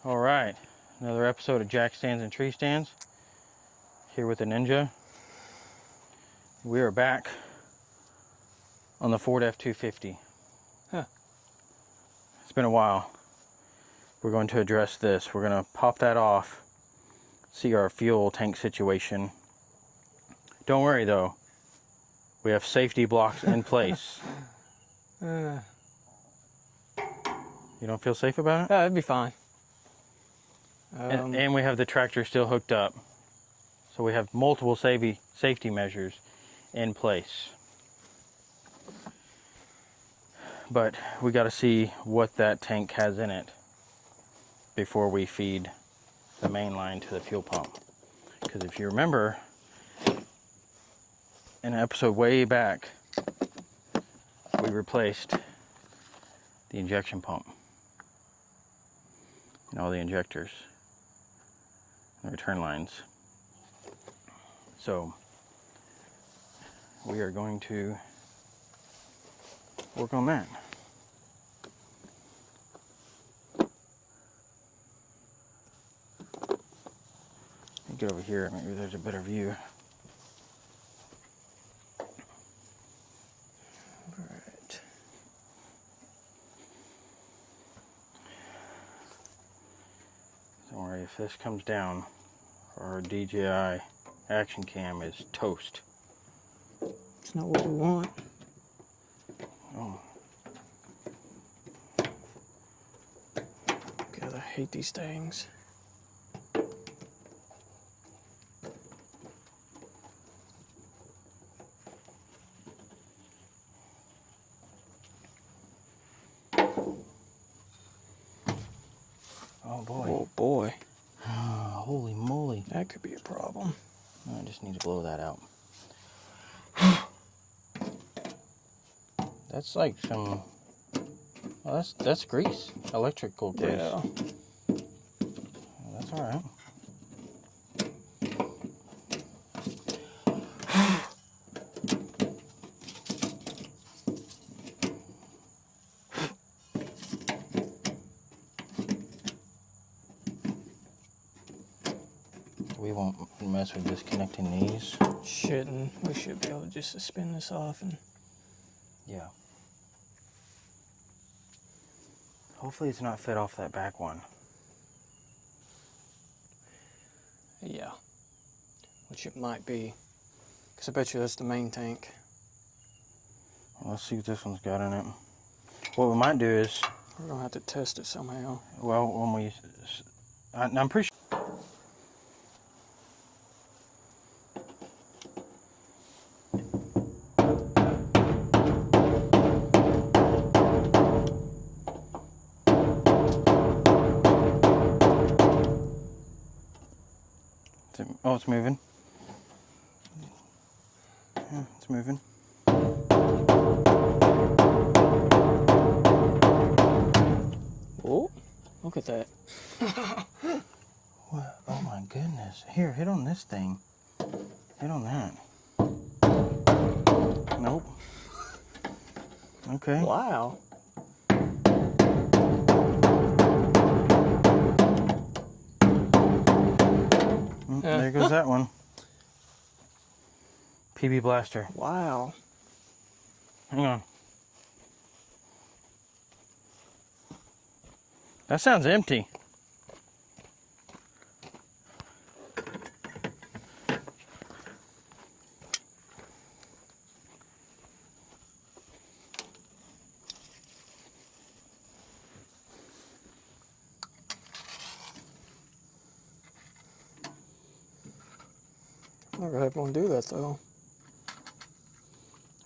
All right, another episode of Jack Stands and Tree Stands, here with the Ninja. We are back on the Ford F-250. Huh. It's been a while. We're going to address this. We're going to pop that off, see our fuel tank situation. Don't worry though, we have safety blocks in place. You don't feel safe about it? It'd be fine. And we have the tractor still hooked up. So we have multiple safety measures in place. But we got to see what that tank has in it before we feed the main line to the fuel pump. Because if you remember, in an episode way back, we replaced the injection pump and all the injectors and return lines. So we are going to work on that. Get over here, maybe there's a better view. Right. Don't worry, if this comes down, our DJI action cam is toast. It's not what we want. Oh, God, I hate these things. oh boy. Oh boy, Oh, holy moly. that could be a problem. I just need to blow that out. That's like some, well, that's grease, electrical grease. Yeah. Well, that's all right. We won't mess with disconnecting these. Shouldn't. We should be able to just spin this off and. Yeah. Hopefully it's not fit off that back one. Yeah. Which it might be. Because I bet you that's the main tank. Well, let's see what this one's got in it. What we might do is, We're going to have to test it somehow. well, when we, I'm pretty sure. Oh, it's moving. Yeah, it's moving. Oh, look at that. What? Oh my goodness. Here, hit on this thing. Hit on that. Nope. Okay. Wow. There goes that one. PB blaster. Wow. Hang on. That sounds empty. Never had one do that though.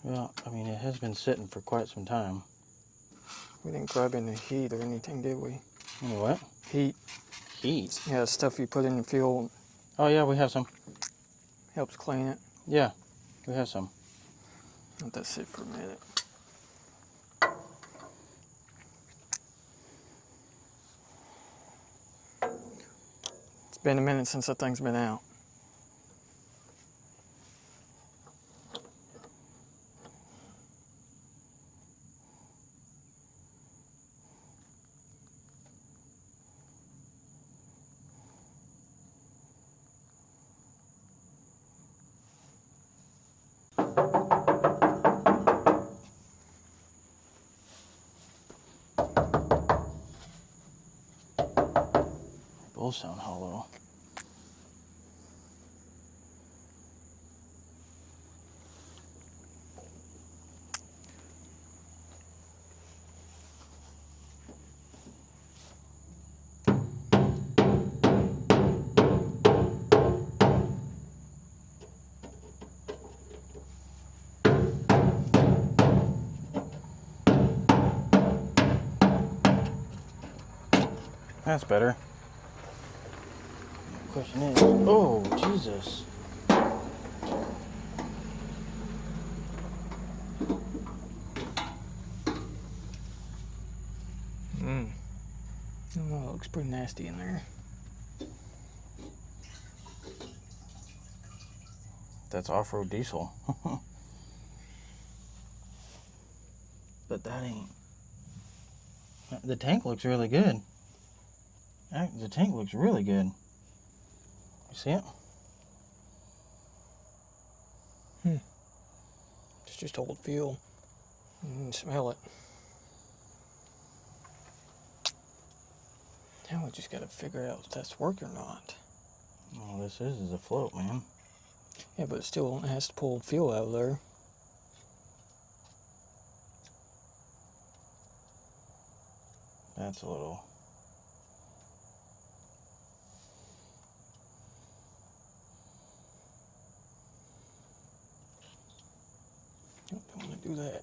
Well, I mean, it has been sitting for quite some time. We didn't grab any heat or anything, did we? You know what? Heat. Heat. Yeah, stuff you put in the fuel Oh yeah, we have some. helps clean it. Yeah, we have some. Let that sit for a minute. It's been a minute since that thing's been out. Both sound hollow. That's better. The question is, oh, Jesus. I don't know, it looks pretty nasty in there. That's off-road diesel. But that ain't... The tank looks really good. The tank looks really good. You see it? It's just old fuel. You can smell it. Now we just gotta figure out if that's work or not. All this is a float, man. Yeah, but it still has to pull fuel out of there. That's a little... Nope, don't want to do that.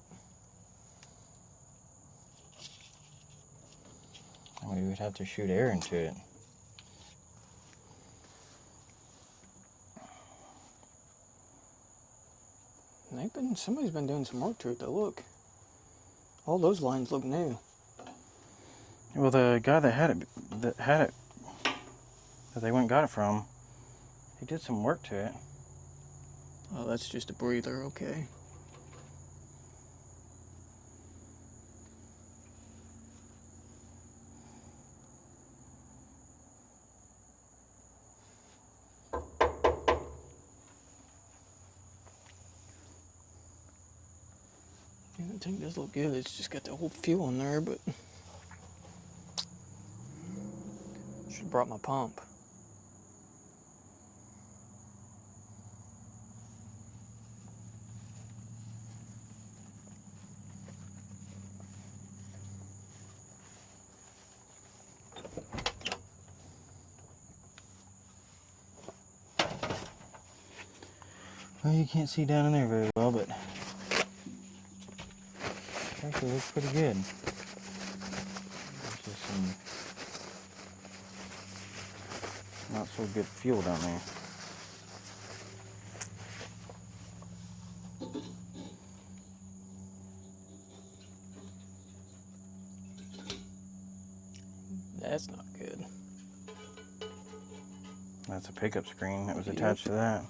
I mean, we'd have to shoot air into it. And somebody's been doing some work to it though, look. All those lines look new. Well, the guy that they went and got it from, he did some work to it. Oh, that's just a breather, okay. Yeah, the tank does look good. It's just got the old fuel in there, but should have brought my pump. Well, you can't see down in there very well, but actually looks pretty good. Just some not so good fuel down there. That's not good. That's a pickup screen that was attached to that.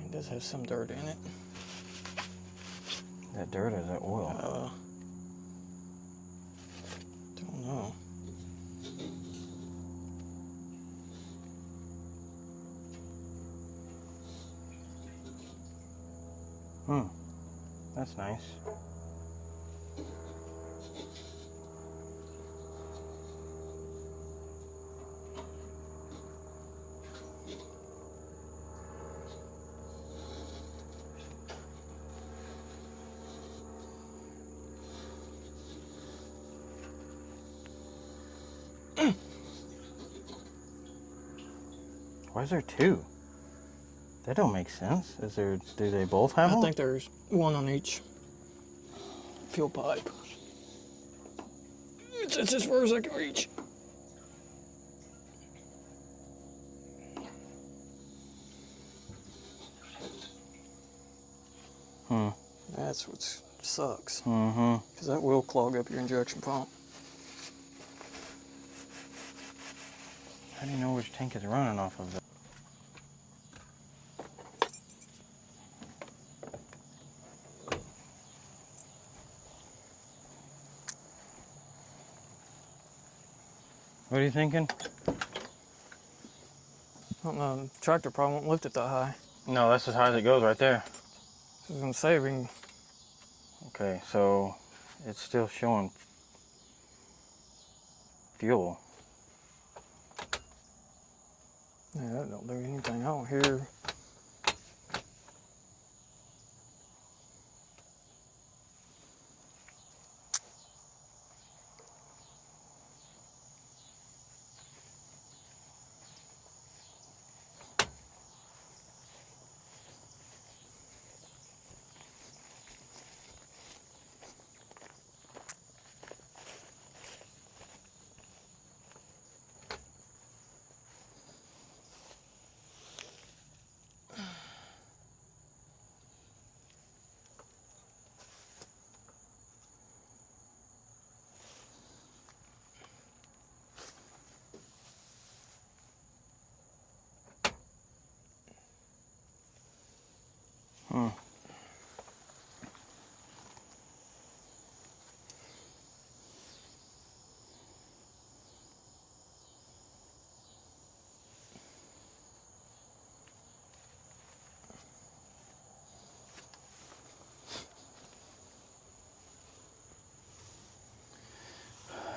It does have some dirt in it. That dirt or that oil? Don't know. That's nice. Why is there two? That don't make sense. Do they both have I them? think there's one on each fuel pipe. It's as far as I can reach. That's what sucks. Because that will clog up your injection pump. How do you know which tank is running off of it? What are you thinking? I don't know, the tractor probably won't lift it that high. No, that's as high as it goes right there. I was gonna say we can. Okay, so it's still showing fuel. Yeah, that don't do anything. I don't hear.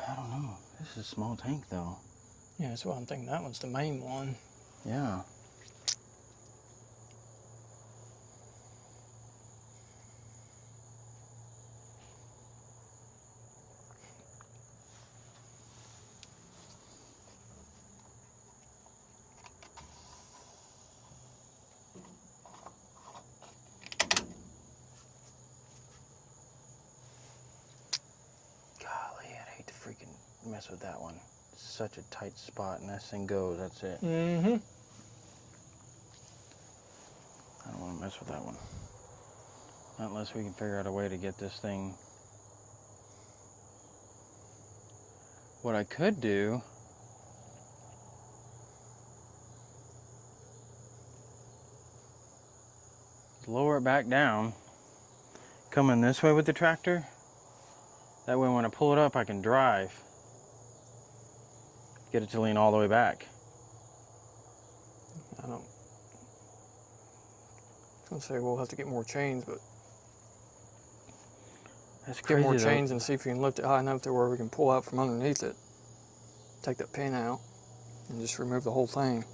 I don't know. This is a small tank though. Yeah, that's what I'm thinking. That one's the main one. Yeah. Golly, I'd hate to freaking mess with that one. It's such a tight spot, and that thing goes, that's it. Mm-hmm. I don't want to mess with that one. Not unless we can figure out a way to get this thing. What I could do is lower it back down, come in this way with the tractor. That way when I pull it up, I can drive. Get it to lean all the way back. I don't. I was gonna say we'll have to get more chains, but That's get crazy more though. chains and see if we can lift it high enough to where we can pull out from underneath it. Take that pin out and just remove the whole thing.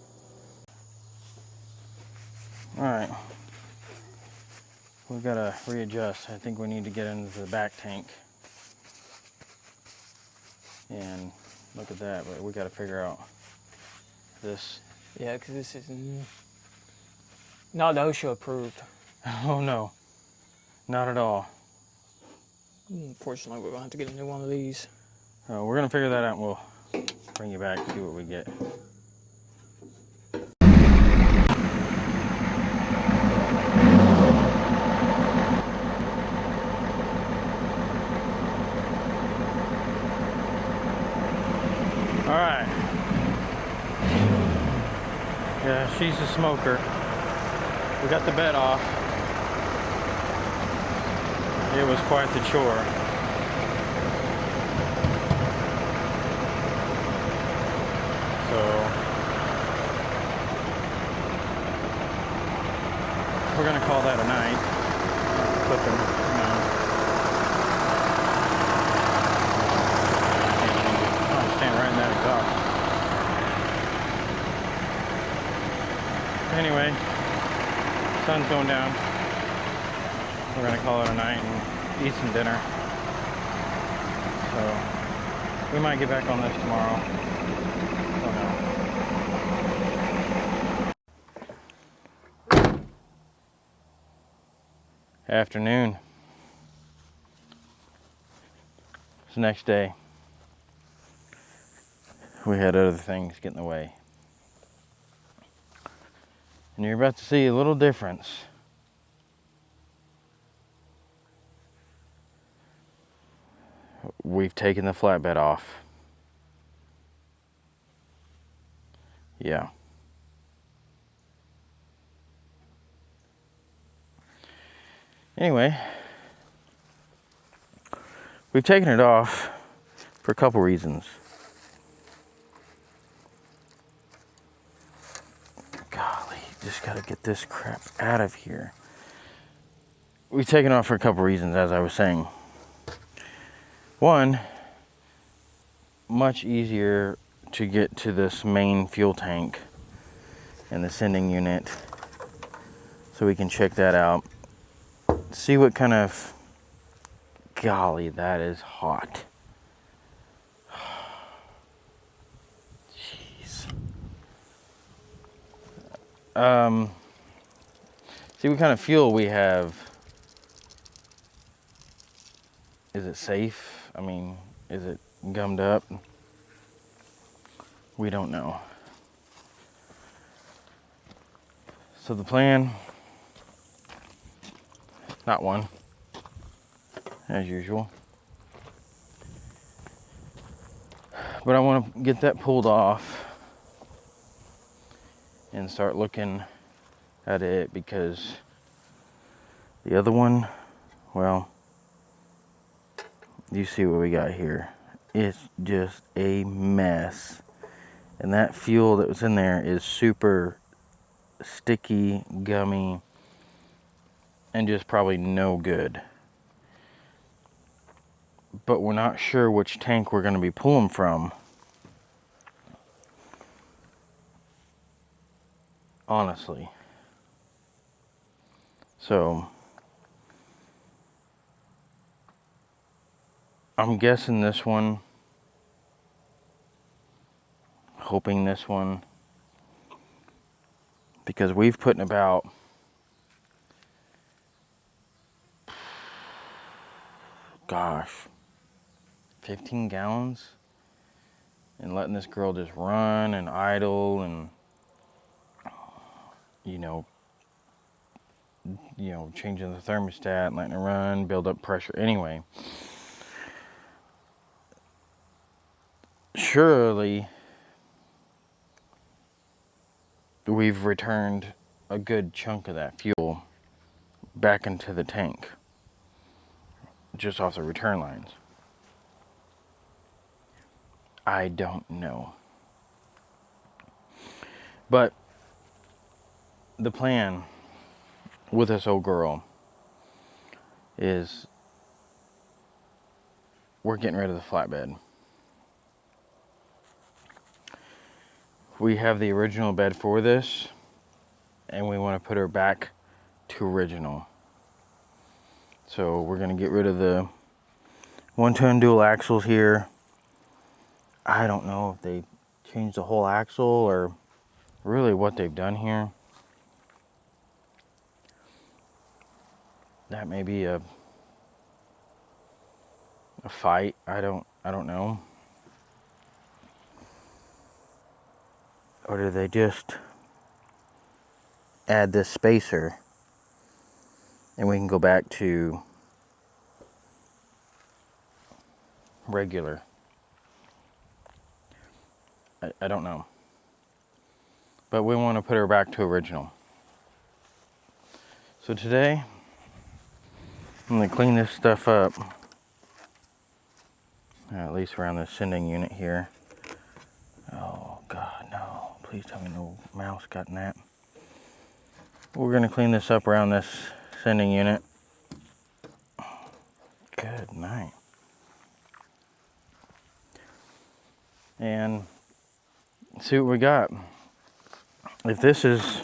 All right. We've got to readjust. I think we need to get into the back tank. And look at that, but we got to figure out this. Yeah, because this is not OSHA approved. Oh no, not at all. Unfortunately, we're gonna have to get a new one of these. We're gonna figure that out and we'll bring you back and see what we get. All right. Yeah, she's a smoker. We got the bed off. It was quite the chore. So we're gonna call that a night. Clipping, you know. Oh, stand right in that exhaust. Anyway, sun's going down. We're gonna call it a night and eat some dinner. So we might get back on this tomorrow. Don't know. Afternoon. It's the next day. We had other things get in the way. And you're about to see a little difference. We've taken the flatbed off. Yeah. Anyway, we've taken it off for a couple reasons. just gotta get this crap out of here. We've taken off for a couple reasons, as I was saying. One, much easier to get to this main fuel tank and the sending unit, so we can check that out. See what kind of, golly, that is hot. Jeez. See what kind of fuel we have. Is it safe? I mean, is it gummed up? We don't know. So the plan, not one, as usual. But I want to get that pulled off and start looking at it, because the other one, well, you see what we got here. It's just a mess. And that fuel that was in there is super sticky, gummy, and just probably no good. But we're not sure which tank we're going to be pulling from, honestly. So I'm guessing this one, hoping this one, because we've put in about, gosh, 15 gallons, and letting this girl just run and idle, and you know, changing the thermostat, letting it run, build up pressure. Anyway, surely we've returned a good chunk of that fuel back into the tank, just off the return lines. I don't know. But the plan with this old girl is we're getting rid of the flatbed. We have the original bed for this, and we want to put her back to original. So we're going to get rid of the 1-ton dual axles here. I don't know if they changed the whole axle or really what they've done here. That may be a fight. I don't know. Or do they just add this spacer and we can go back to regular? I don't know. But we want to put her back to original. So today, I'm going to clean this stuff up. At least around the sending unit here. Oh God, no. Please tell me no mouse got in that. We're going to clean this up around this sending unit. Good night. And see what we got. If this is,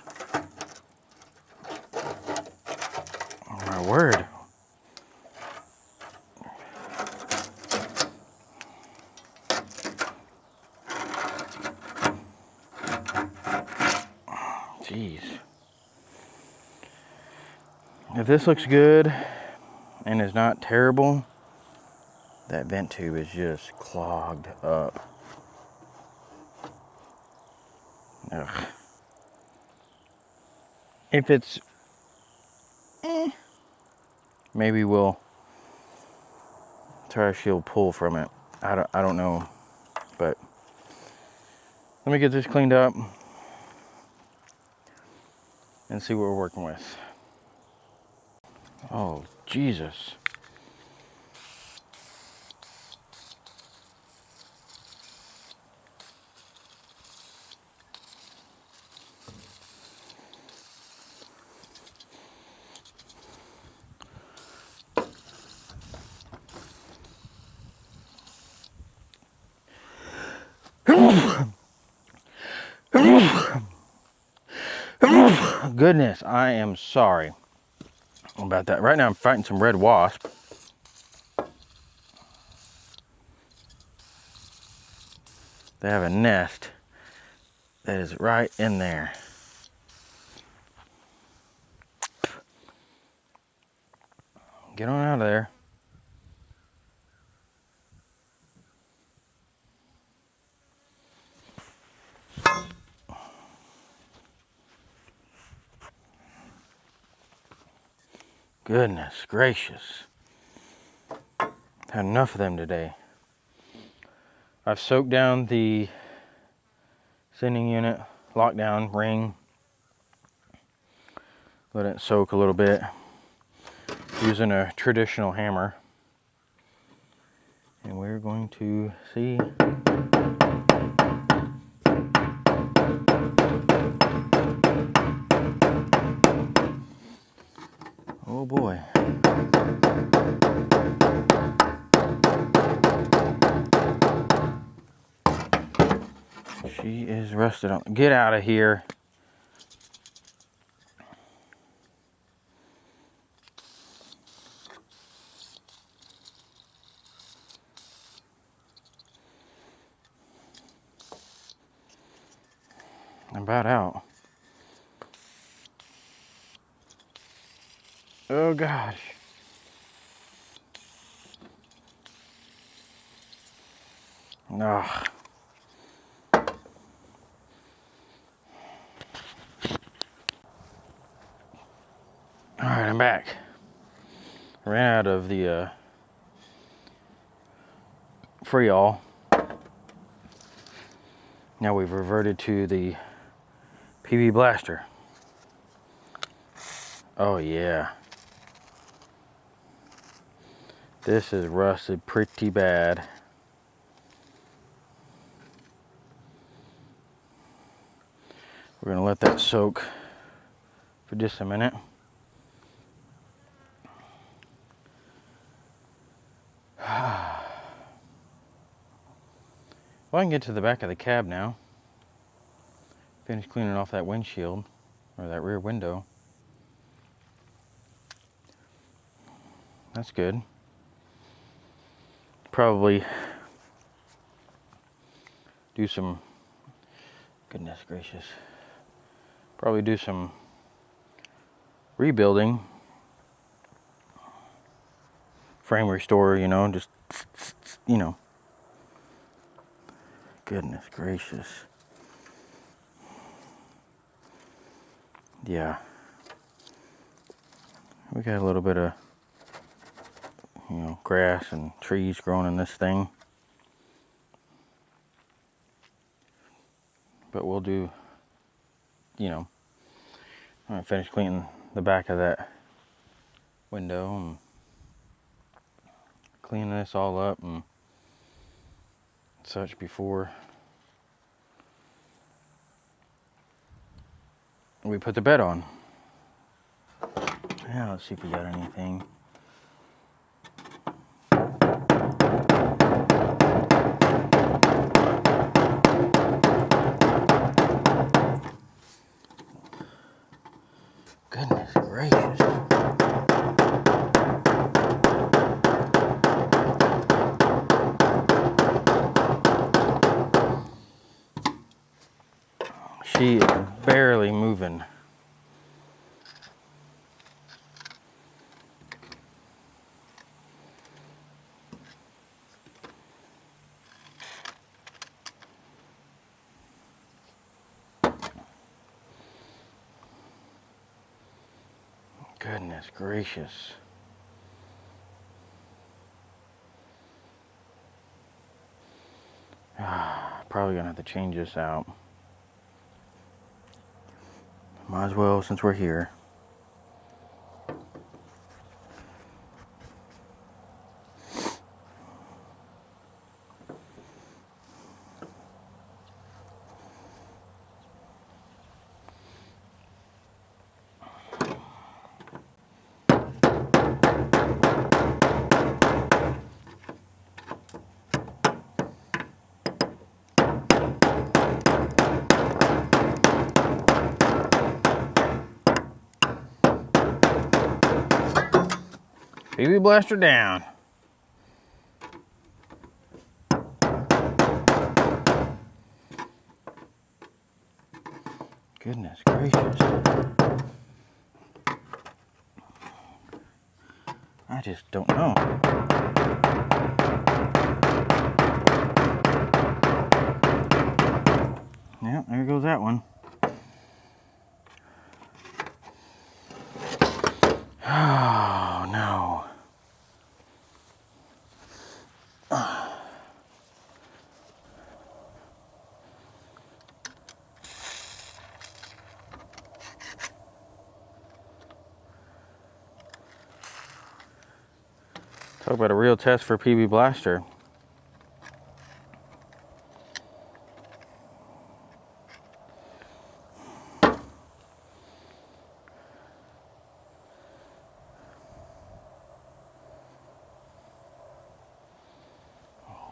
oh my word. Jeez. If this looks good and is not terrible, that vent tube is just clogged up. Ugh. If it's, maybe we'll try she'll pull from it. I don't know, but let me get this cleaned up and see what we're working with. Oh, Jesus. Goodness, I am sorry about that. Right now I'm fighting some red wasp. They have a nest that is right in there. Get on out of there. Goodness gracious. Had enough of them today. I've soaked down the sending unit lockdown ring. Let it soak a little bit. Using a traditional hammer. And we're going to see. Oh boy. She is rusted on. Get out of here. I'm about out. Oh gosh. Ugh. Alright, I'm back. I ran out of the Freol. Now we've reverted to the PB Blaster. Oh yeah. This is rusted pretty bad. We're gonna let that soak for just a minute. Well, I can get to the back of the cab now. Finish cleaning off that windshield, or that rear window. That's good. Probably do some, goodness gracious, probably do some rebuilding. Frame restore, you know, just, you know. Goodness gracious. Yeah. We got a little bit of, you know, grass and trees growing in this thing. But we'll do, you know, I'm gonna finish cleaning the back of that window and cleaning this all up and such before we put the bed on. Now let's see if we got anything. Goodness gracious. She is barely moving. Goodness gracious. Probably gonna have to change this out. Might as well since we're here. PB blaster down. Goodness gracious. I just don't know. Yeah, there goes that one. Oh no. Talk about a real test for PB blaster.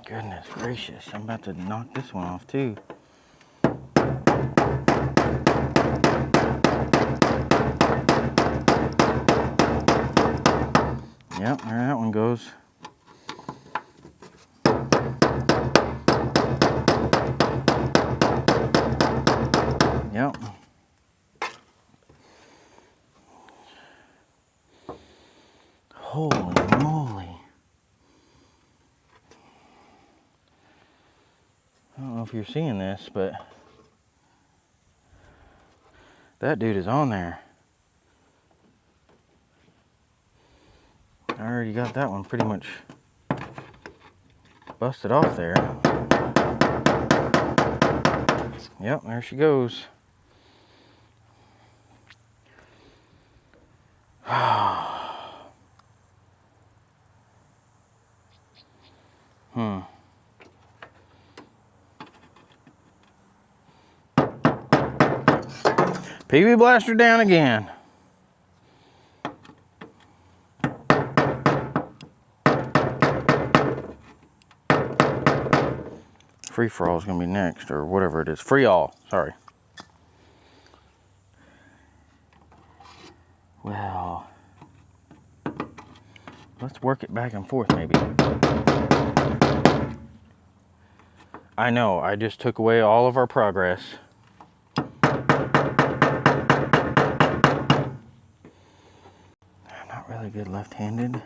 Goodness gracious, I'm about to knock this one off too. Yep, there that one goes. Yep. Holy moly. I don't know if you're seeing this, but that dude is on there. I already got that one pretty much busted off there. Yep, there she goes. PB blaster down again. Free for all is going to be next, or whatever it is. Free all, sorry. Well, let's work it back and forth maybe. I know, I just took away all of our progress. I'm not really good left-handed.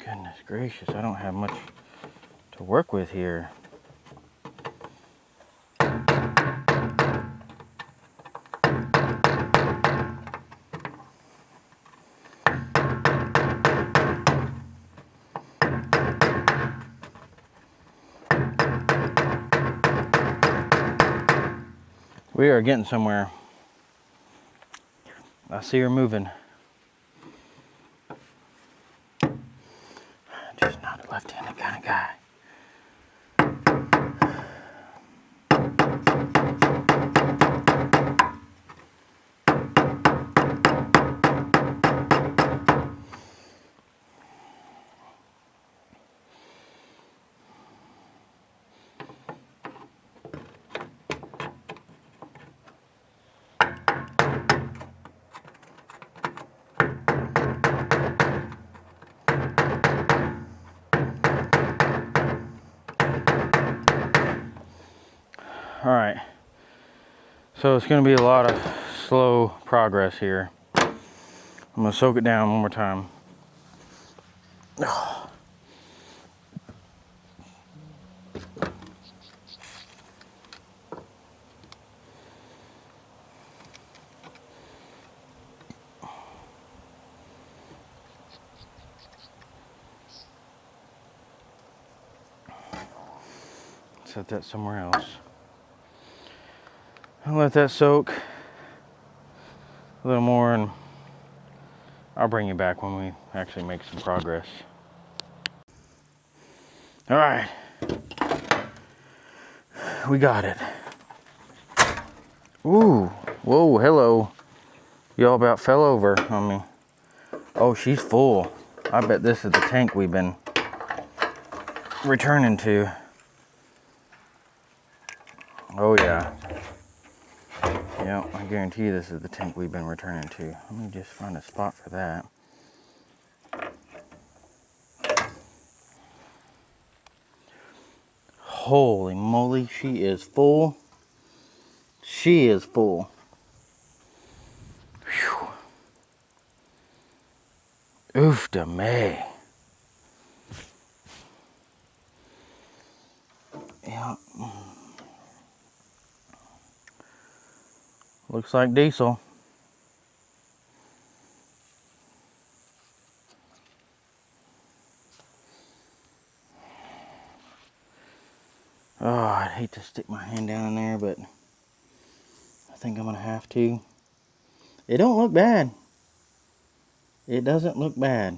Goodness gracious, I don't have much to work with here. We are getting somewhere. I see her moving. Just not a left-handed kind of guy. All right, so it's going to be a lot of slow progress here. I'm going to soak it down one more time. Set that somewhere else. I'll let that soak. a little more, and I'll bring you back when we actually make some progress. All right, we got it. Ooh, whoa, hello. Y'all about fell over on me. Oh, she's full. I bet this is the tank we've been returning to. Oh yeah. Yeah, I guarantee you this is the tank we've been returning to. Let me just find a spot for that. Holy moly, she is full. She is full. Whew. Oof da may. Yeah. Looks like diesel. Oh, I'd hate to stick my hand down in there, but I think I'm gonna have to. It don't look bad. It doesn't look bad.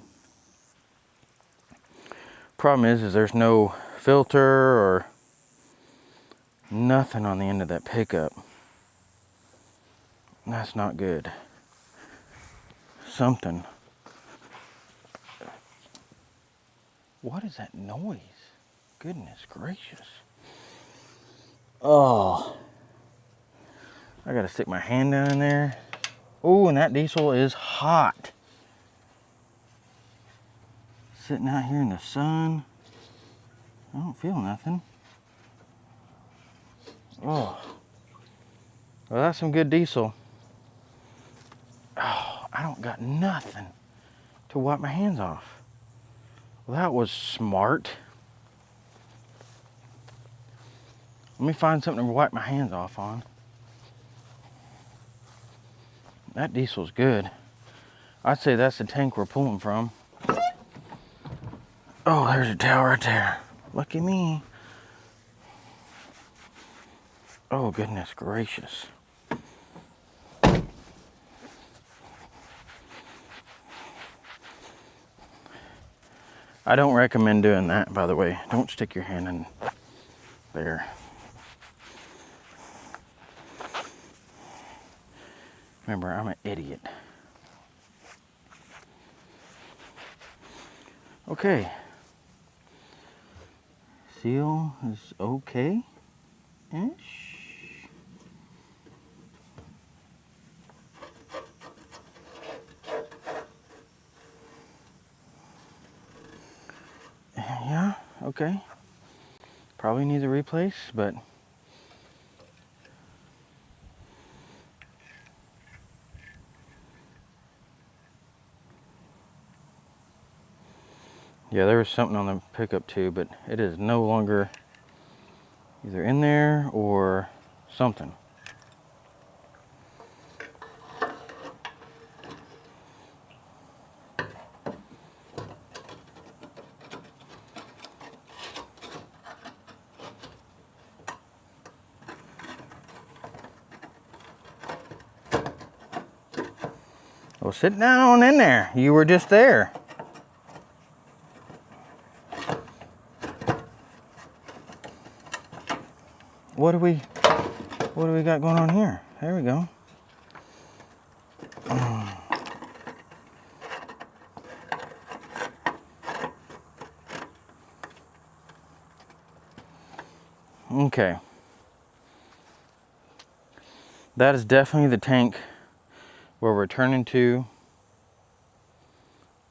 Problem is there's no filter or nothing on the end of that pickup. That's not good. Something. What is that noise? Goodness gracious. Oh. I gotta stick my hand down in there. Oh, and that diesel is hot. Sitting out here in the sun. I don't feel nothing. Oh. Well, that's some good diesel. Oh, I don't got nothing to wipe my hands off. Well, that was smart. Let me find something to wipe my hands off on. That diesel's good. I'd say that's the tank we're pulling from. Oh, there's a towel right there. Lucky me. Oh, goodness gracious. I don't recommend doing that, by the way. Don't stick your hand in there. Remember, I'm an idiot. Okay. Seal is okay-ish. Yeah, okay. Probably needs a replace, but yeah, there was something on the pickup too, but it is no longer either in there or something. Well, sit down in there. You were just there. What do we got going on here? There we go. Okay. That is definitely the tank we're returning to.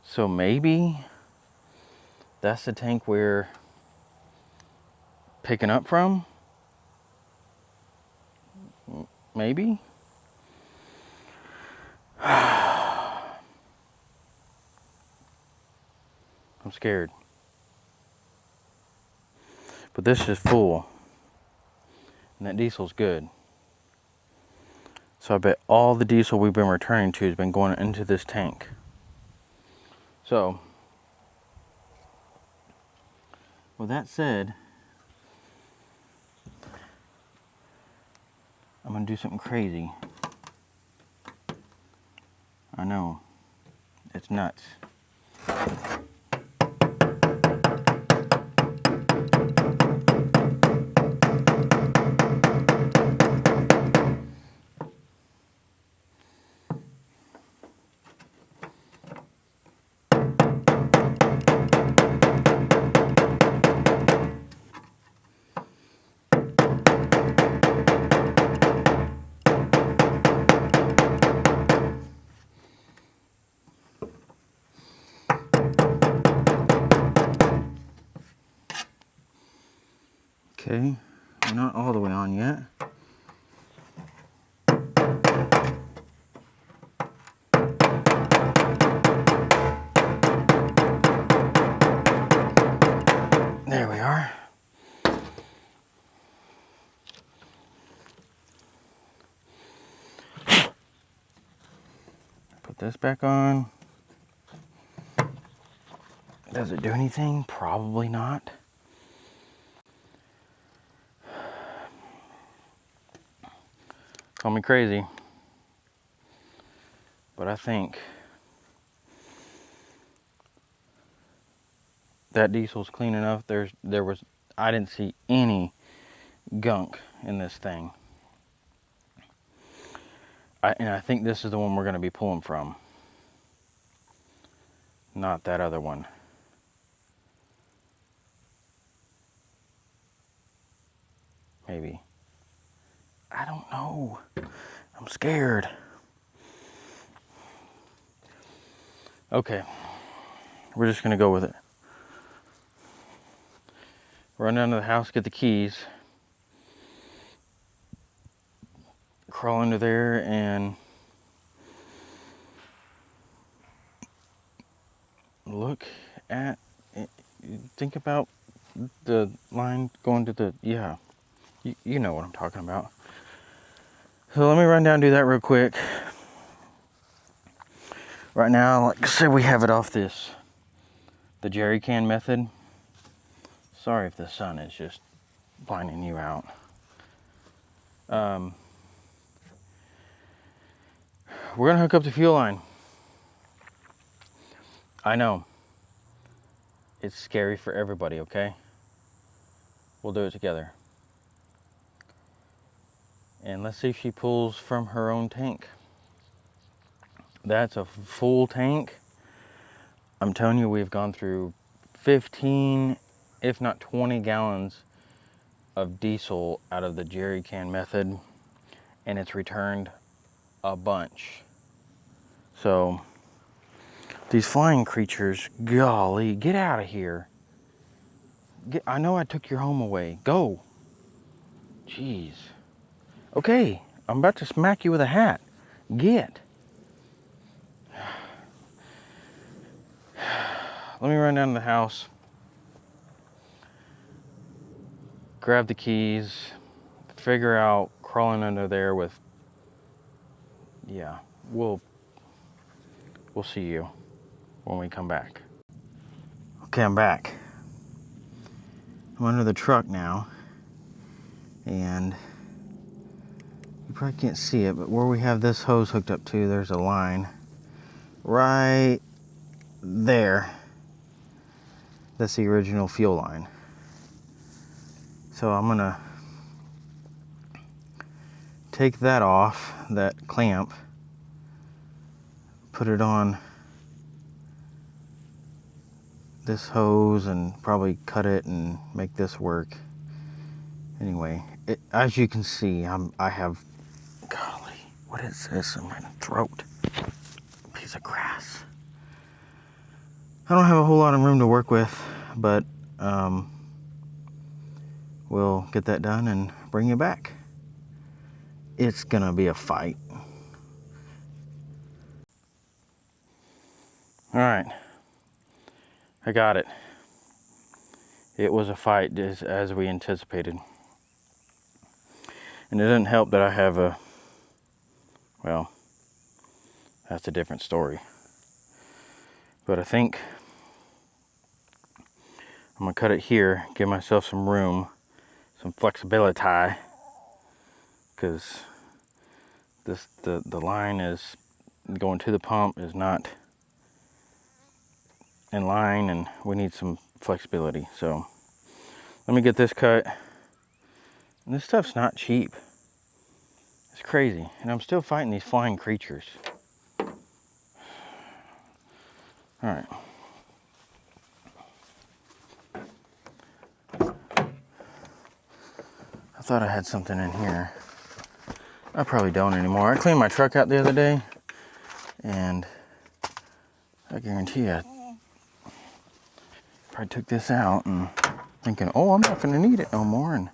So maybe that's the tank we're picking up from. Maybe. I'm scared. But this is full. And that diesel's good. So I bet all the diesel we've been returning to has been going into this tank. So, with that said, I'm gonna do something crazy. I know. It's nuts. Okay, we're not all the way on yet. There we are. Put this back on. Does it do anything? Probably not. Call me crazy, but I think that diesel's clean enough. I didn't see any gunk in this thing. And I think this is the one we're going to be pulling from, not that other one. Maybe. I don't know. I'm scared. Okay, we're just going to go with it. Run down to the house, get the keys, crawl under there, and look at it. Think about the line going to the, yeah, you know what I'm talking about. So let me run down and do that real quick. Right now, like I said, we have it off the jerry can method. Sorry if the sun is just blinding you out. We're gonna hook up the fuel line. I know. It's scary for everybody, okay? We'll do it together. And let's see if she pulls from her own tank. That's a full tank. I'm telling you, we've gone through 15, if not 20 gallons of diesel out of the jerry can method, and it's returned a bunch. So these flying creatures, golly, get out of here. I know I took your home away. Go. Jeez. Okay, I'm about to smack you with a hat. Get. Let me run down to the house, grab the keys, figure out crawling under there with, yeah, we'll see you when we come back. Okay, I'm back. I'm under the truck now, and you probably can't see it, but where we have this hose hooked up to, there's a line right there. That's the original fuel line. So I'm gonna take that off, that clamp, put it on this hose and probably cut it and make this work. Anyway, as you can see, I have, golly, what is this in my throat? A piece of grass. I don't have a whole lot of room to work with, but we'll get that done and bring you back. It's gonna be a fight. All right, I got it. It was a fight as we anticipated. And it doesn't help that I have well, that's a different story. But I think I'm gonna cut it here, give myself some room, some flexibility, because the line is going to the pump is not in line, and we need some flexibility. So let me get this cut. And this stuff's not cheap. It's crazy. And I'm still fighting these flying creatures. All right. I thought I had something in here. I probably don't anymore. I cleaned my truck out the other day, and I guarantee you, I probably took this out and thinking, oh, I'm not going to need it no more. And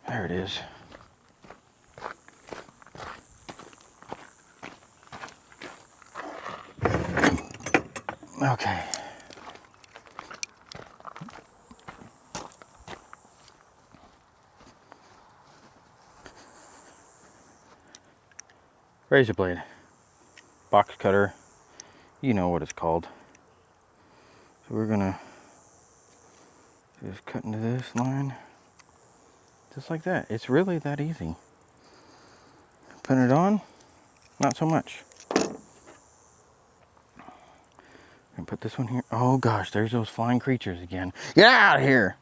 there it is. Okay. Razor blade, box cutter, you know what it's called. So we're gonna just cut into this line, just like that. It's really that easy. Putting it on, not so much. And put this one here. Oh gosh, there's those flying creatures again. Get out of here!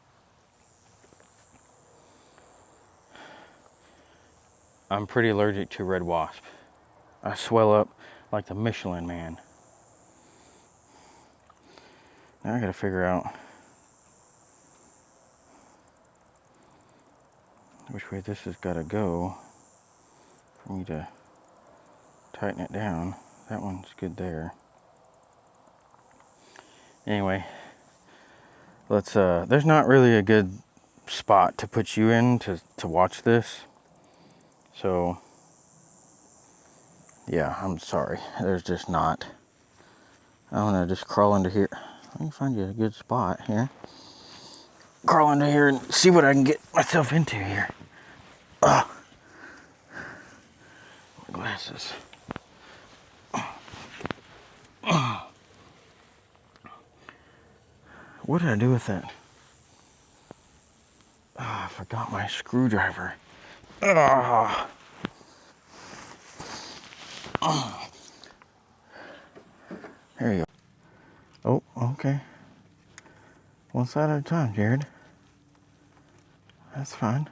I'm pretty allergic to red wasp. I swell up like the Michelin Man. Now I gotta figure out which way this has gotta go for me to tighten it down. That one's good there. Anyway, let's there's not really a good spot to put you in to watch this. So yeah, I'm sorry. There's just not. I'm gonna just crawl under here. Let me find you a good spot here. Crawl under here and see what I can get myself into here. My glasses. What did I do with that? Oh, I forgot my screwdriver. Oh. There you go. Oh, okay. One side at a time, Jared. That's fine.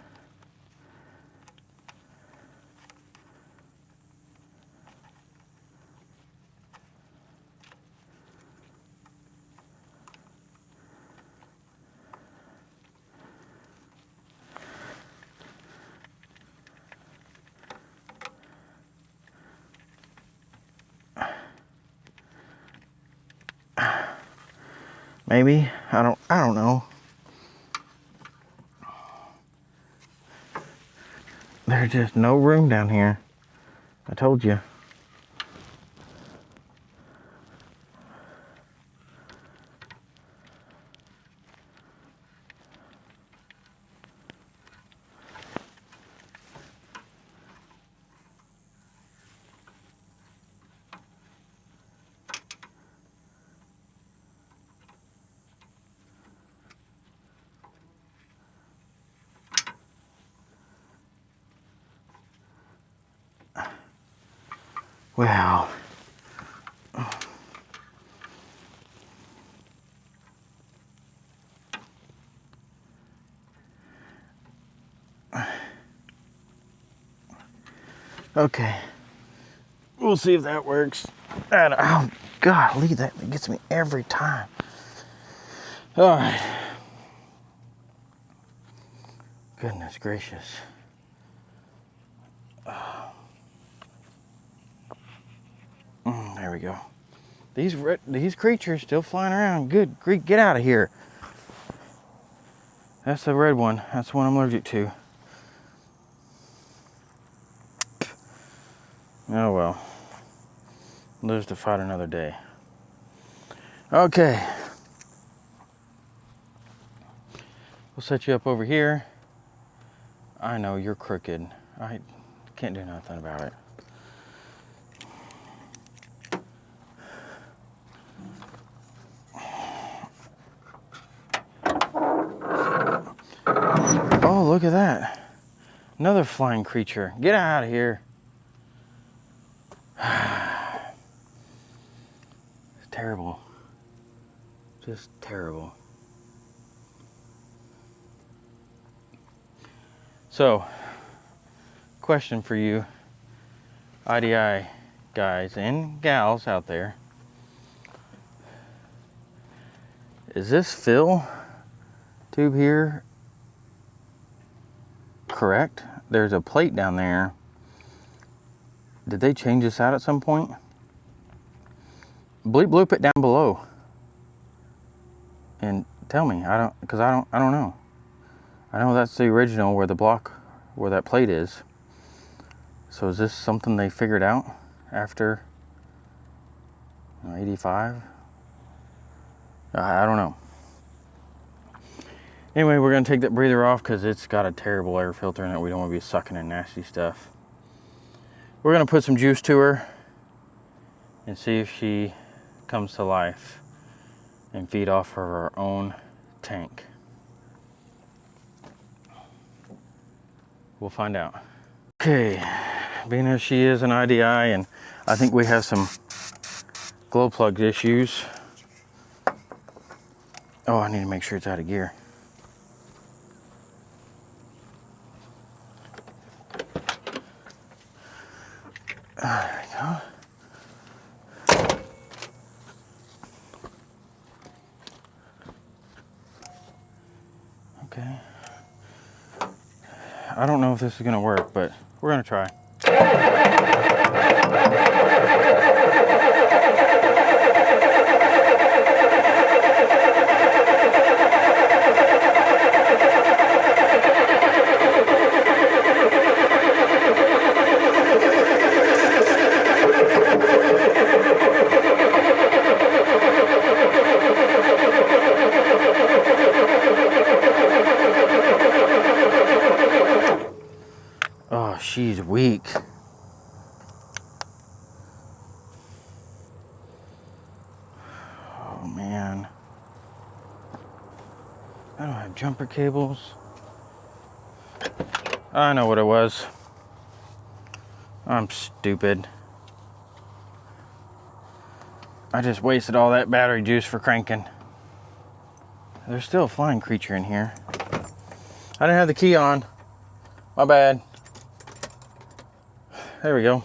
Maybe. I don't know. There's just no room down here. I told you. Well, okay. We'll see if that works. And, oh, golly, that gets me every time. All right. Goodness gracious. There we go. These creatures still flying around. Good grief, get out of here. That's the red one. That's the one I'm allergic to. Oh well. Lives to fight another day. Okay. We'll set you up over here. I know you're crooked. I can't do nothing about it. Oh, look at that. Another flying creature. Get out of here. terrible. Just terrible. So, question for you IDI guys and gals out there. Is this fill tube here correct? There's a plate down there. Did they change this out at some point? Bleep bloop it down below and tell me. I don't know. I know that's the original where the block, where that plate is. So is this something they figured out after 85? I don't know. Anyway, we're gonna take that breather off because it's got a terrible air filter in it. We don't want to be sucking in nasty stuff. We're gonna put some juice to her and see if she comes to life and feed off of her own tank. We'll find out. Okay, being as she is an IDI and I think we have some glow plug issues. Oh, I need to make sure it's out of gear. There we go. Okay. I don't know if this is gonna work, but we're gonna try. Oh, she's weak. Oh man. I don't have jumper cables. I know what it was. I'm stupid. I just wasted all that battery juice for cranking. There's still a flying creature in here. I didn't have the key on. My bad. There we go.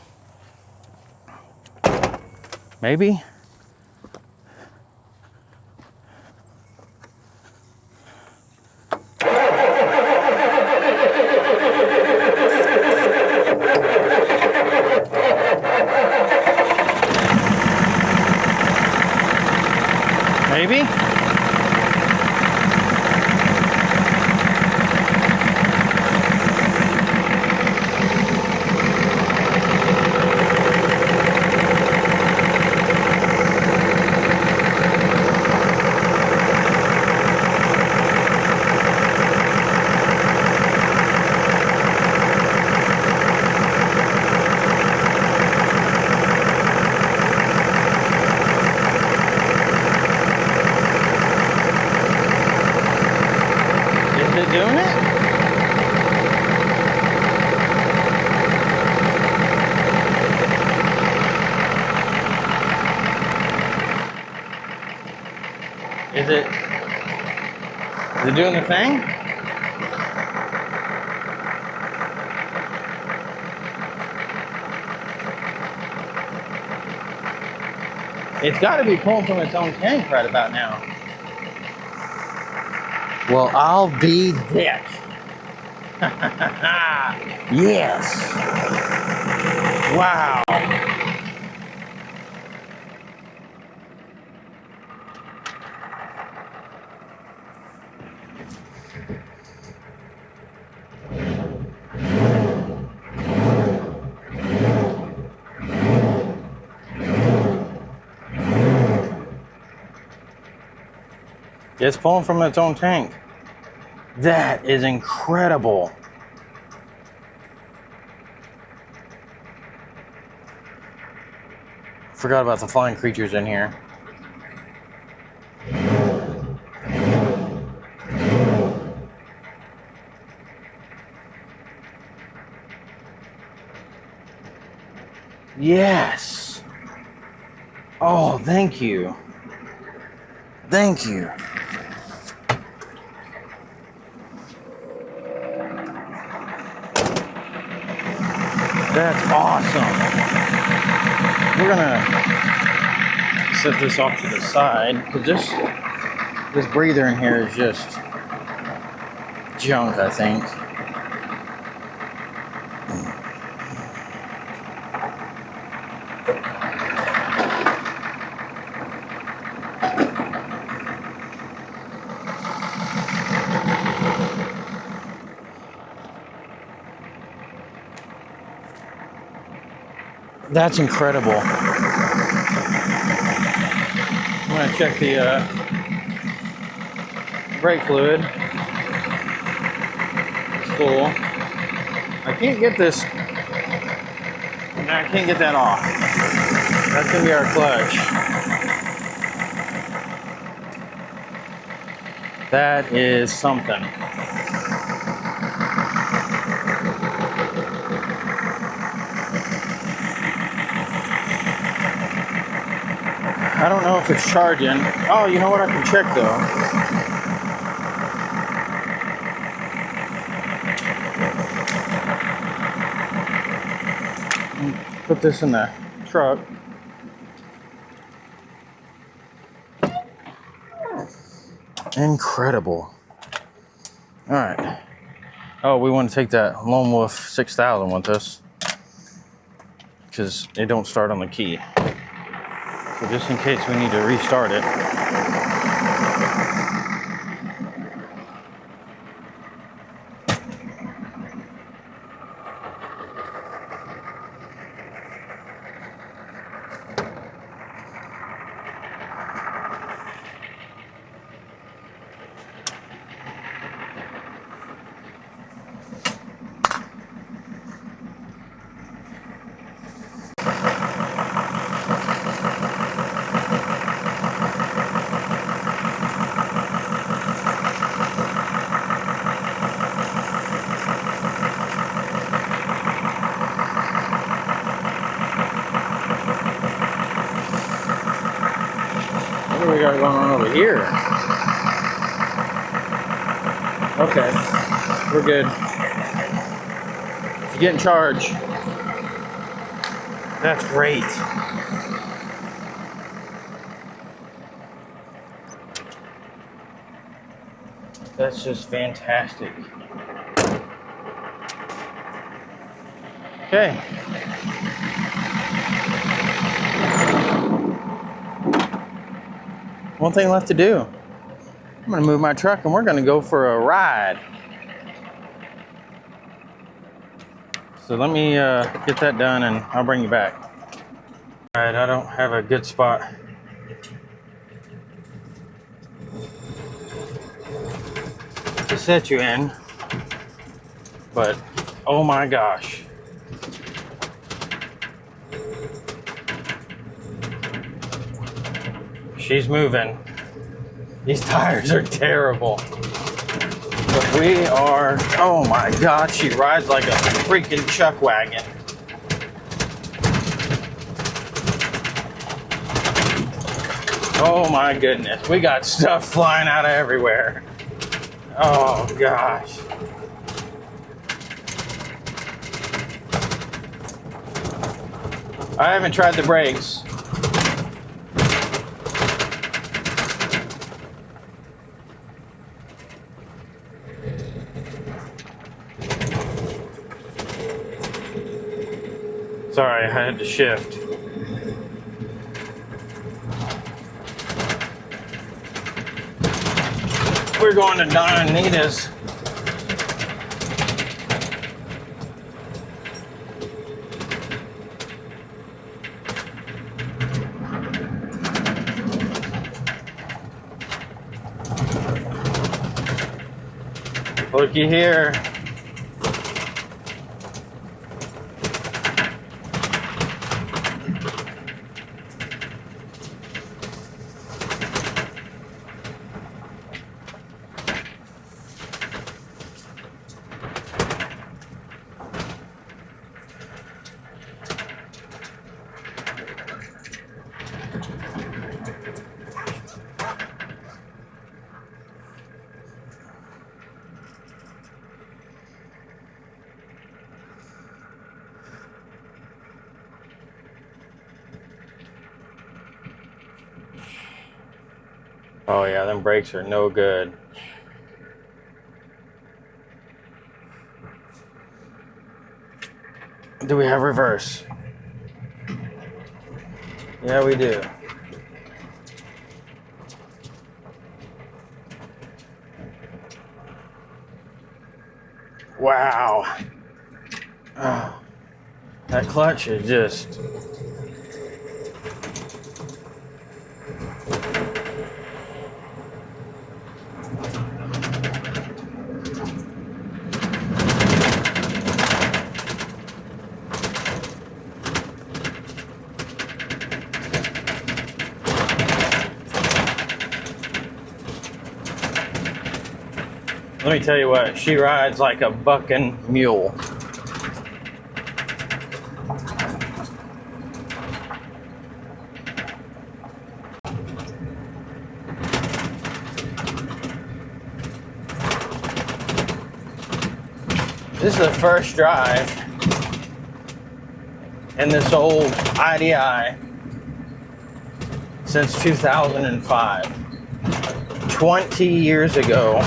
Maybe? Maybe? Doing it? Is it doing the thing? It's got to be pulling from its own tank right about now. Well, I'll be that. Yes. Wow. It's pulling from its own tank. That is incredible. Forgot about the flying creatures in here. Yes. Oh, thank you. Thank you. That's awesome. We're gonna set this off to the side because this breather in here is just junk, I think. That's incredible. I'm gonna check the brake fluid. It's full. I can't get this. I can't get that off. That's gonna be our clutch. That is something. I don't know if it's charging. Oh, you know what? I can check though. Put this in the truck. Incredible. All right. Oh, we want to take that Lone Wolf 6000 with us because it don't start on the key. So just in case we need to restart it. What do we got going on over here? Okay, we're good. It's getting charged. That's great. That's just fantastic. Okay. One thing left to do. I'm gonna move my truck and we're gonna go for a ride. So let me get that done and I'll bring you back. All right, I don't have a good spot to set you in, but oh my gosh. She's moving. These tires are terrible. But we are, oh my God, she rides like a freaking chuck wagon. Oh my goodness, we got stuff flying out of everywhere. Oh gosh. I haven't tried the brakes. Sorry, I had to shift. We're going to Don Anita's. Looky here. Oh yeah, them brakes are no good. Do we have reverse? Yeah, we do. Wow. Oh, that clutch is just... Let me tell you what, she rides like a bucking mule. This is the first drive in this old IDI since 2005. 20 years ago.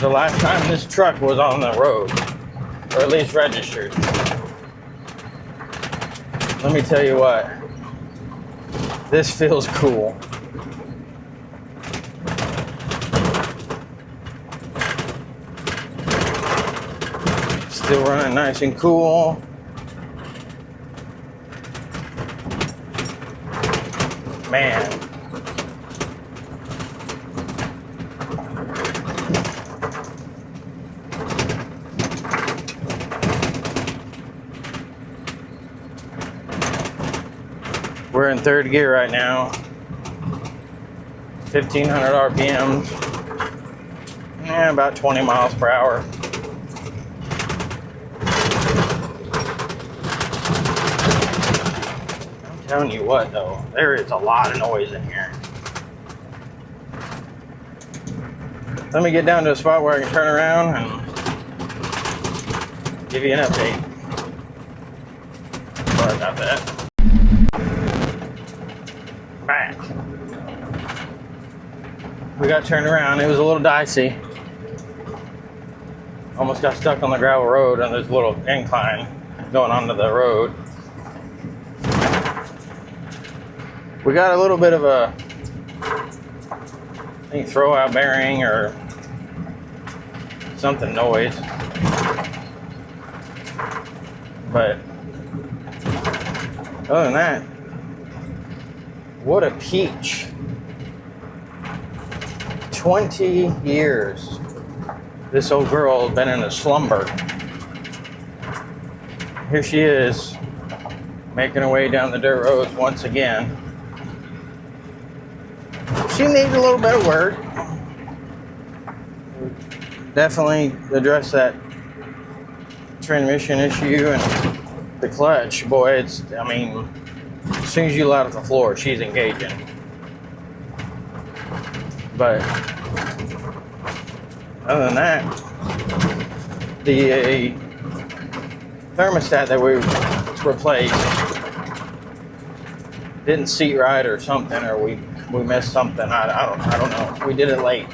The last time this truck was on the road, or at least registered. Let me tell you what, this feels cool. Still running nice and cool. Man. We're in third gear right now. 1,500 RPMs. Yeah, about 20 miles per hour. I'm telling you what though, there is a lot of noise in here. Let me get down to a spot where I can turn around and give you an update. Sorry about that. Back. We got turned around. It was a little dicey. Almost got stuck on the gravel road on this little incline going onto the road. We got a little bit of a, I think, throwout bearing or something noise. But other than that, what a peach. 20 years. This old girl has been in a slumber. Here she is, making her way down the dirt roads once again. She needs a little bit of work. Definitely address that transmission issue and the clutch. Boy, it's, I mean, as soon as you let off the floor, she's engaging. But other than that, the thermostat that we replaced didn't seat right or something, or we missed something. I don't know. We did it late.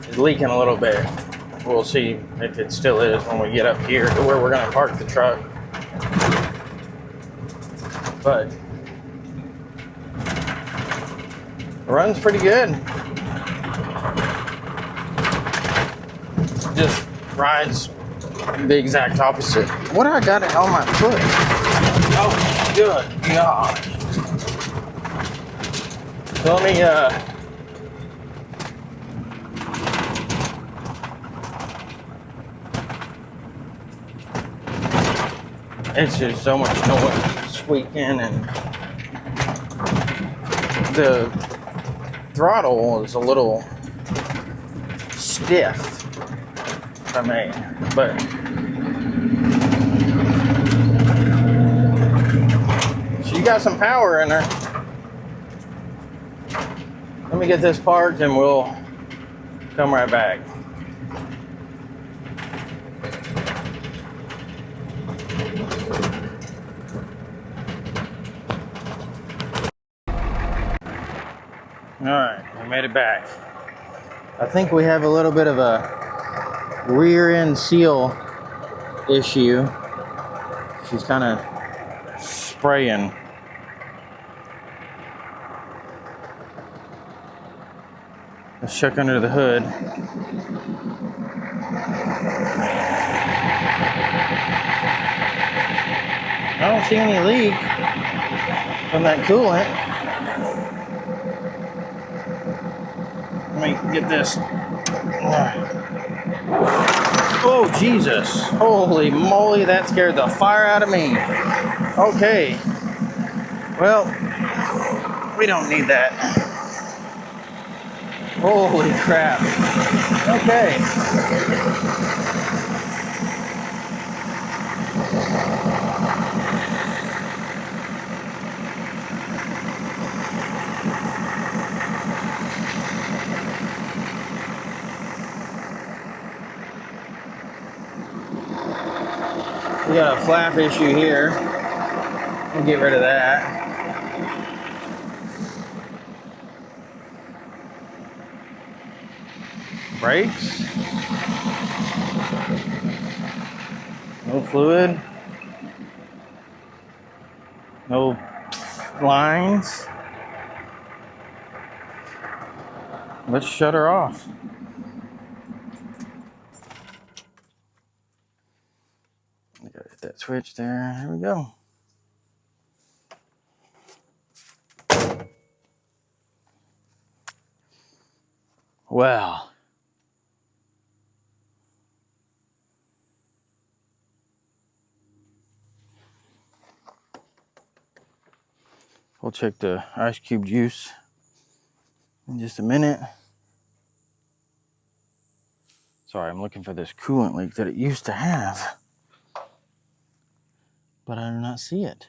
It's leaking a little bit. We'll see if it still is when we get up here to where we're going to park the truck. But it runs pretty good. Just rides the exact opposite. What do I got on my foot? Oh, good gosh. So let me, it's just so much noise squeaking, and the throttle is a little stiff for me, but she got some power in her. Let me get this parked and we'll come right back. All right, we made it back. I think we have a little bit of a rear end seal issue. She's kind of spraying. Let's check under the hood. I don't see any leak from that coolant. Let me get this. Oh, Jesus. Holy moly, that scared the fire out of me. Okay. Well, we don't need that. Holy crap. Okay. We got a flap issue here. We'll get rid of that. Brakes. No fluid. No lines. Let's shut her off. I gotta hit that switch there. Here we go. Well. We'll check the ice cube juice in just a minute. Sorry, I'm looking for this coolant leak that it used to have, but I do not see it.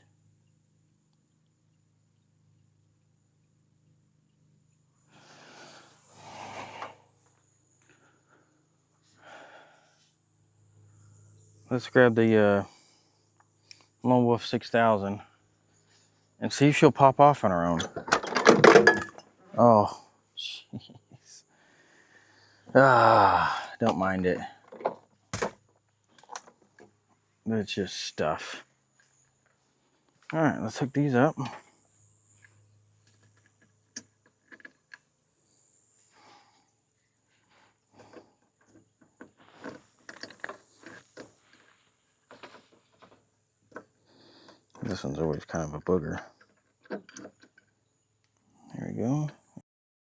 Let's grab the Lone Wolf 6000 and see if she'll pop off on her own. Oh, jeez. Don't mind it. It's just stuff. All right, let's hook these up. This one's always kind of a booger. There we go.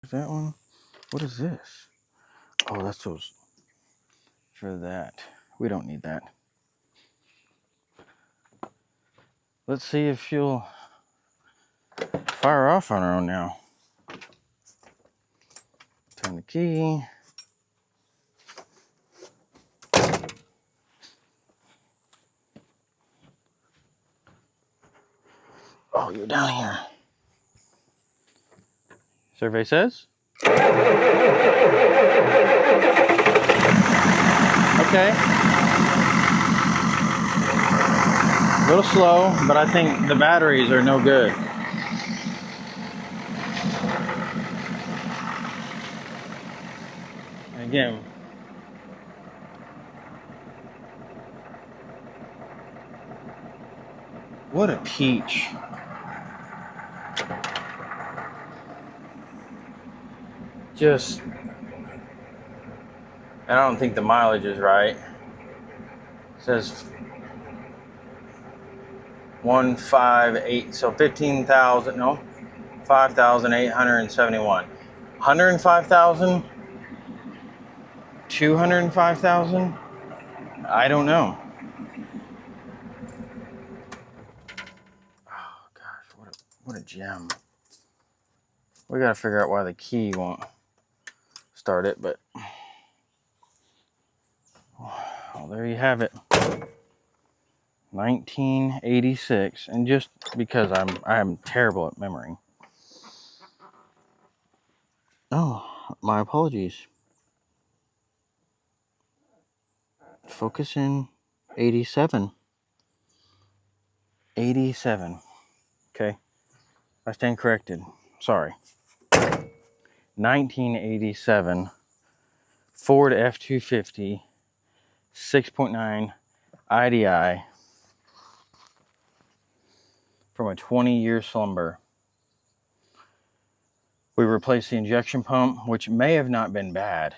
There's that one. What is this? Oh, that's those for that. We don't need that. Let's see if she'll fire off on her own now. Turn the key. Oh, you're down here. Survey says? Okay. A little slow, but I think the batteries are no good. And again, what a peach. Just, I don't think the mileage is right. It says 158, so 15,000, no, 5,871. 105,000? 205,000? I don't know. Oh gosh, what a gem. We gotta figure out why the key won't start it, but well, there you have it. 1986, and just because I'm terrible at memory. Oh, my apologies. Focus in 87. 87. Okay. I stand corrected. Sorry. 1987 Ford F-250 6.9 IDI from a 20-year slumber. We replaced the injection pump, which may have not been bad.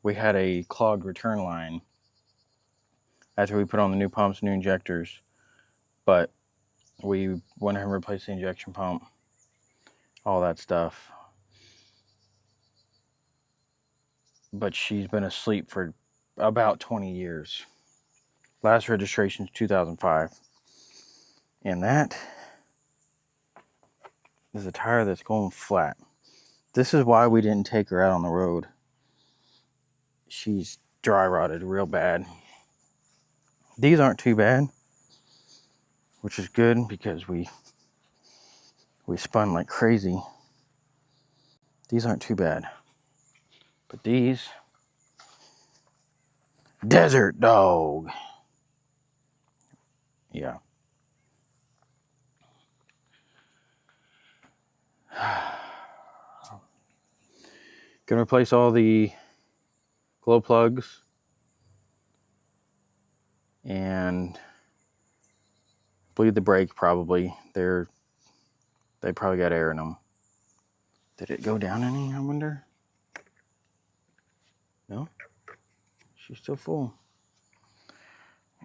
We had a clogged return line after we put on the new pumps, new injectors, but we went ahead and replaced the injection pump, all that stuff. But she's been asleep for about 20 years. Last registration is 2005. And that is a tire that's going flat. This is why we didn't take her out on the road. She's dry rotted real bad. These aren't too bad, which is good because we spun like crazy. These aren't too bad. But these, desert dog. Yeah. Gonna replace all the glow plugs and bleed the brake probably. They probably got air in them. Did it go down any, I wonder? No? She's still full.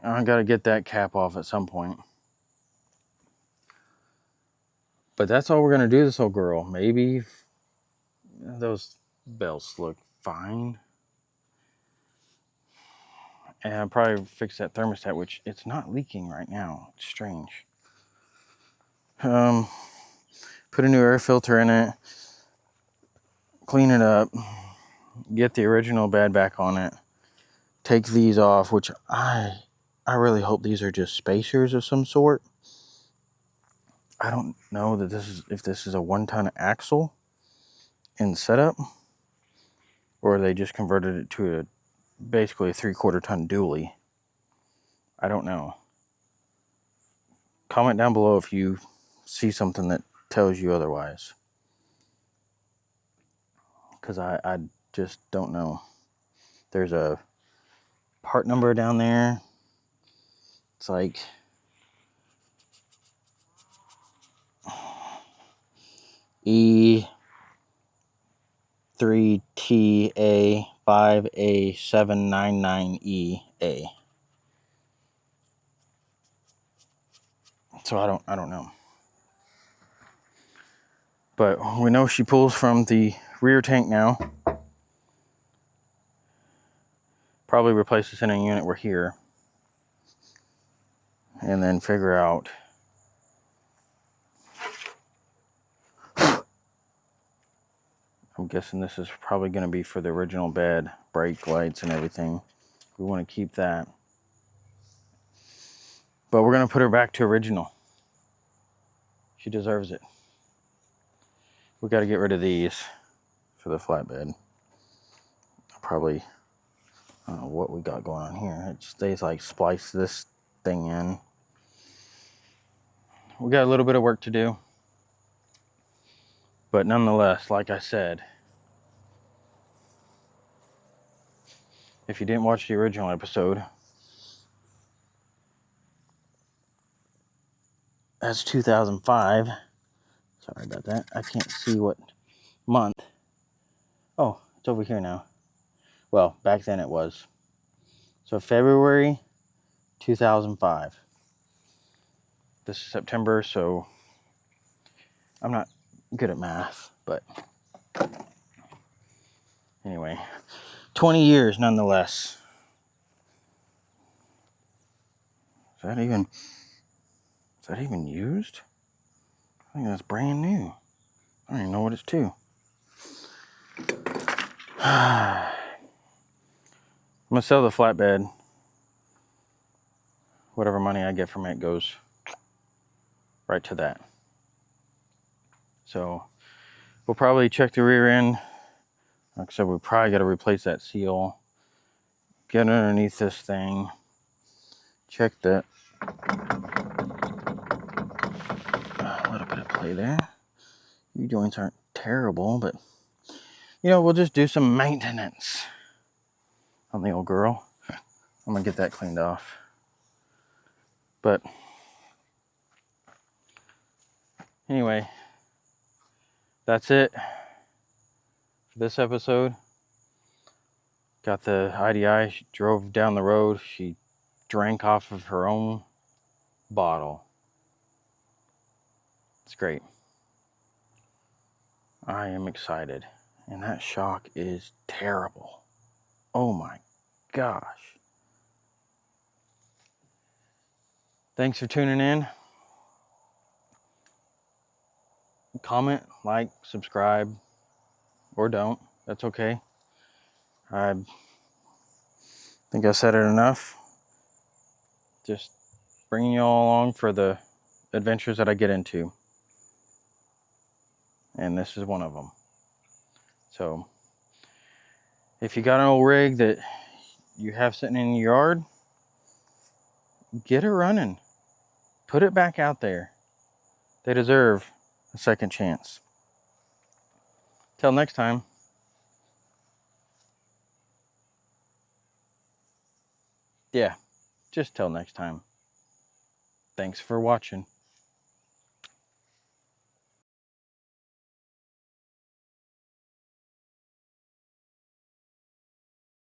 I gotta get that cap off at some point. But that's all we're gonna do this whole girl. Maybe those belts look fine. And I'll probably fix that thermostat, which it's not leaking right now. It's strange. Put a new air filter in it. Clean it up. Get the original bed back on it. Take these off, which I really hope these are just spacers of some sort. I don't know that if this is a 1-ton axle in setup, or they just converted it to basically a 3/4 ton dually. I don't know. Comment down below if you see something that tells you otherwise, because I just don't know. There's a part number down there. It's like E3TA5A799EA. So I don't know. But we know she pulls from the rear tank now. Probably replace this in a unit we're here. And then figure out I'm guessing this is probably going to be for the original bed, brake lights and everything. We want to keep that. But we're going to put her back to original. She deserves it. We got to get rid of these for the flatbed. Probably, I don't know what we got going on here. It stays like splice this thing in. We got a little bit of work to do. But nonetheless, like I said, if you didn't watch the original episode, that's 2005. Sorry about that. I can't see what month. Oh, it's over here now. Well, back then it was. So February 2005. This is September, so I'm not good at math, but anyway, 20 years nonetheless. Is that even used? I think that's brand new. I don't even know what it's to. I'm gonna sell the flatbed. Whatever money I get from it goes right to that. So we'll probably check the rear end. Like I said, we probably got to replace that seal. Get underneath this thing. Check that. A little bit of play there. U-joints aren't terrible, but you know, we'll just do some maintenance on the old girl. I'm gonna get that cleaned off. But anyway, that's it for this episode. Got the IDI. She drove down the road. She drank off of her own bottle. It's great. I am excited. And that shock is terrible. Oh my gosh. Thanks for tuning in. Comment, like, subscribe, or don't. That's okay. I think I said it enough. Just bringing you all along for the adventures that I get into. And this is one of them. So, if you got an old rig that you have sitting in your yard, get it running. Put it back out there. They deserve a second chance. Till next time. Yeah, just till next time. Thanks for watching.